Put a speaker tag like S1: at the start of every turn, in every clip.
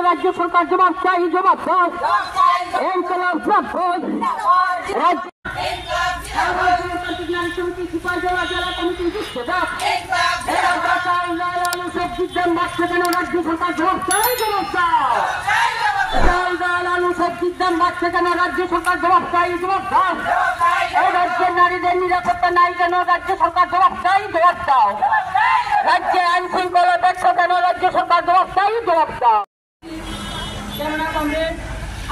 S1: রাজ্য সরকার জবাব চাই, জবাব দাও। ইনকলাব জিন্দাবাদ। সমিতি সুপার জেলা জেলা কমিটি জিন্দাবাদ। বাড়ছে কেন রাজ্য সরকার জবাব চাই, জবাব দাও। আলু সবজির দাম বাড়ছে কেন রাজ্য সরকার জবাব চাই, জবাব দাও। এই রাজ্যের নারীদের নিরাপত্তা নাই কেন রাজ্য সরকার জবাব চাই, জবাব দাও। রাজ্যে আইন শৃঙ্খলা ব্যবসা কেন রাজ্য সরকার জবাব চাই, জবাব দাও।
S2: কেননা কংগ্রেস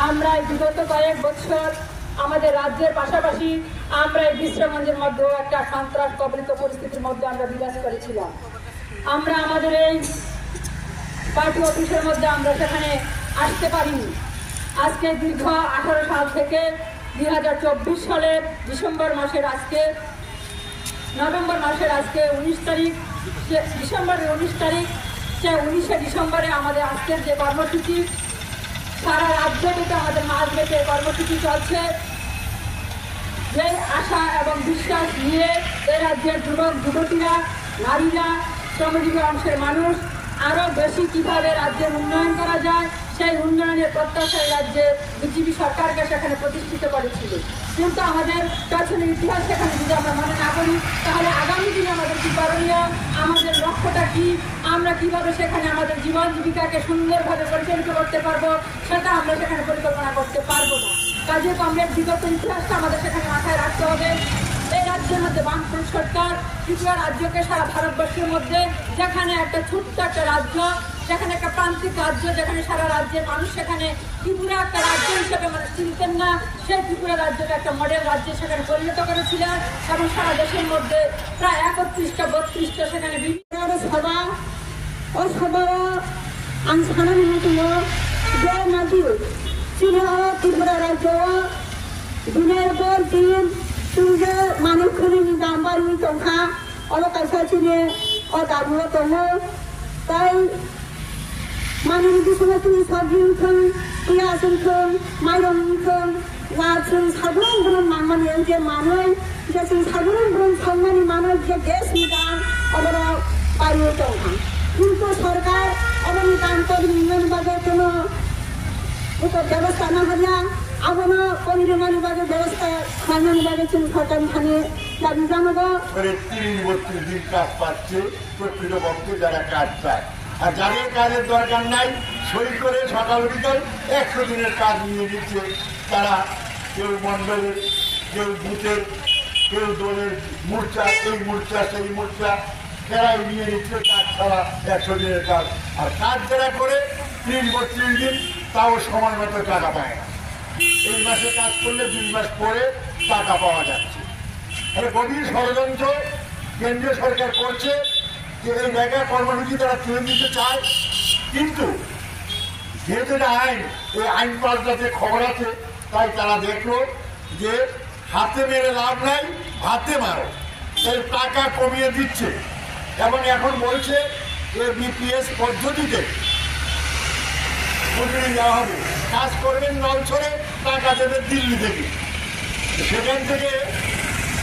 S2: আমরা বিগত কয়েক বছর আমাদের রাজ্যের পাশাপাশি আমরা এই বিশ্রামগঞ্জের মধ্যেও একটা সন্ত্রাস কবলিত পরিস্থিতির মধ্যে আমরা বিরাজ করেছিলাম। আমরা আমাদের এই পার্টি অফিসের মধ্যে আমরা সেখানে আসতে পারিনি। আজকে দীর্ঘ 18 সাল থেকে 2024 সালের ডিসেম্বর মাসের আজকে নভেম্বর মাসের আজকে 19 তারিখ, ডিসেম্বরের 19 তারিখ, সে 19শে ডিসেম্বরে আমাদের আজকের যে কর্মসূচি সারা রাজ্য থেকে আমাদের মাঝ রেখে কর্মসূচি চলছে। যে আশা এবং বিশ্বাস নিয়ে এই রাজ্যের যুবক যুবতীরা, নারীরা, শ্রমজীবী অংশের মানুষ আরো বেশি কিভাবে রাজ্যের উন্নয়ন করা যায় সেই উন্নয়নের প্রত্যাশায় রাজ্যে বিজেপি সরকারকে সেখানে প্রতিষ্ঠিত করেছিল। কিন্তু আমাদের পেছনের ইতিহাস সেখানে যদি আমরা মনে না করি তাহলে আগামী দিনে আমাদের কি করণীয়, আমাদের লক্ষ্যটা কি, আমরা কিভাবে সেখানে আমাদের জীবন জীবিকাকে সুন্দরভাবে পরিচালিত করতে পারবো সেটা আমরা সেখানে পরিকল্পনা করতে পারবো না। কাজে কংগ্রেস বিগত ইতিহাসটা আমাদের সেখানে মাথায় রাখতে হবে। এই রাজ্যের মধ্যে বামফ্রন্ট সরকার ত্রিপুরা রাজ্যকে সারা ভারতবর্ষের মধ্যে যেখানে একটা ছোট্ট একটা রাজ্য, যেখানে একটা প্রান্তিক রাজ্য, যেখানে সারা রাজ্যের মানুষ সেখানে ত্রিপুরা একটা রাজ্য হিসেবে মানুষ চিনতেন না, সেই ত্রিপুরা রাজ্যকে একটা মডেল রাজ্যে সেখানে পরিণত করেছিলেন এবং সারা দেশের মধ্যে প্রায় 31টা 32টা সেখানে বিভিন্ন সভা ও সভা আনসানের মতো যে নদী চীন ত্রিপুরা রাজ্য দিনের পর দিন সূর্য মানুষগুলি দামবারি সংখ্যা অলকাশাচিনে ও দাবুও দङ। তাই মানুষের সময় তুমি সবজি উঠুন, পেঁয়াজ উঠুন, মাইরং উঠুন, जों साधारण गुरुं नांगमानि जे मानै जे जों साधारण गुरुं थांनानि मानै जे देश निदान अबरा पारियो दङ। কিন্তু সরকার অবনি কান্তর নির্মাণ বাজে কোনো ব্যবস্থা না হলে আবনো পরিমাণ বাজে ব্যবস্থা খানানি বাজে চিন সরকার খানে দাবি জানাবো।
S3: ৩৩ দিন কাজ পাচ্ছে প্রকৃতপক্ষে যারা কাজ চায়, আর যাদের কাজের দরকার নাই সই করে সকাল বিকাল 100 দিনের কাজ নিয়ে দিচ্ছে। তারা কেউ মন্ডলের, কেউ বুথের, কেউ দলের মোর্চা, এই মোর্চা সেই মোর্চা খেলায় নিয়ে নিচ্ছে কাজ ছাড়া 100 দিনের কাজ। আর কাজ যারা করে ৩০-৩২ দিন তাও সময় মতো টাকা পায় না। এই মাসে কাজ করলে 2 মাস পরে টাকা পাওয়া যাচ্ছে। তাহলে গভীর ষড়যন্ত্র কেন্দ্রীয় সরকার করছে যে এই জায়গায় কর্মসূচি তারা তুলে দিতে চায়। কিন্তু যেহেতু এটা আইন, এই আইন পাল্টাতে খবর আছে, তাই তারা দেখলো যে হাতে মেরে লাভ নাই, হাতে মারো, এই টাকা কমিয়ে দিচ্ছে। এবং এখন বলছে যে বিপিএস পদ্ধতিতে মজুরি দেওয়া হবে, কাজ করবেন নলছড়ে, টাকা দেবে দিল্লি থেকে। সেখান থেকে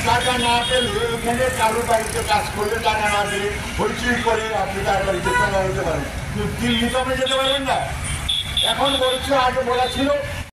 S3: টাকা না পেলে এখানে কারোর বাড়িতে কাজ করলে টাকা না পেলে হইচই করে আপনি তার বাড়িতে চলা হতে পারেন, কিন্তু দিল্লি তো আপনি যেতে পারবেন না। এখন বলছে, আগে বলা ছিল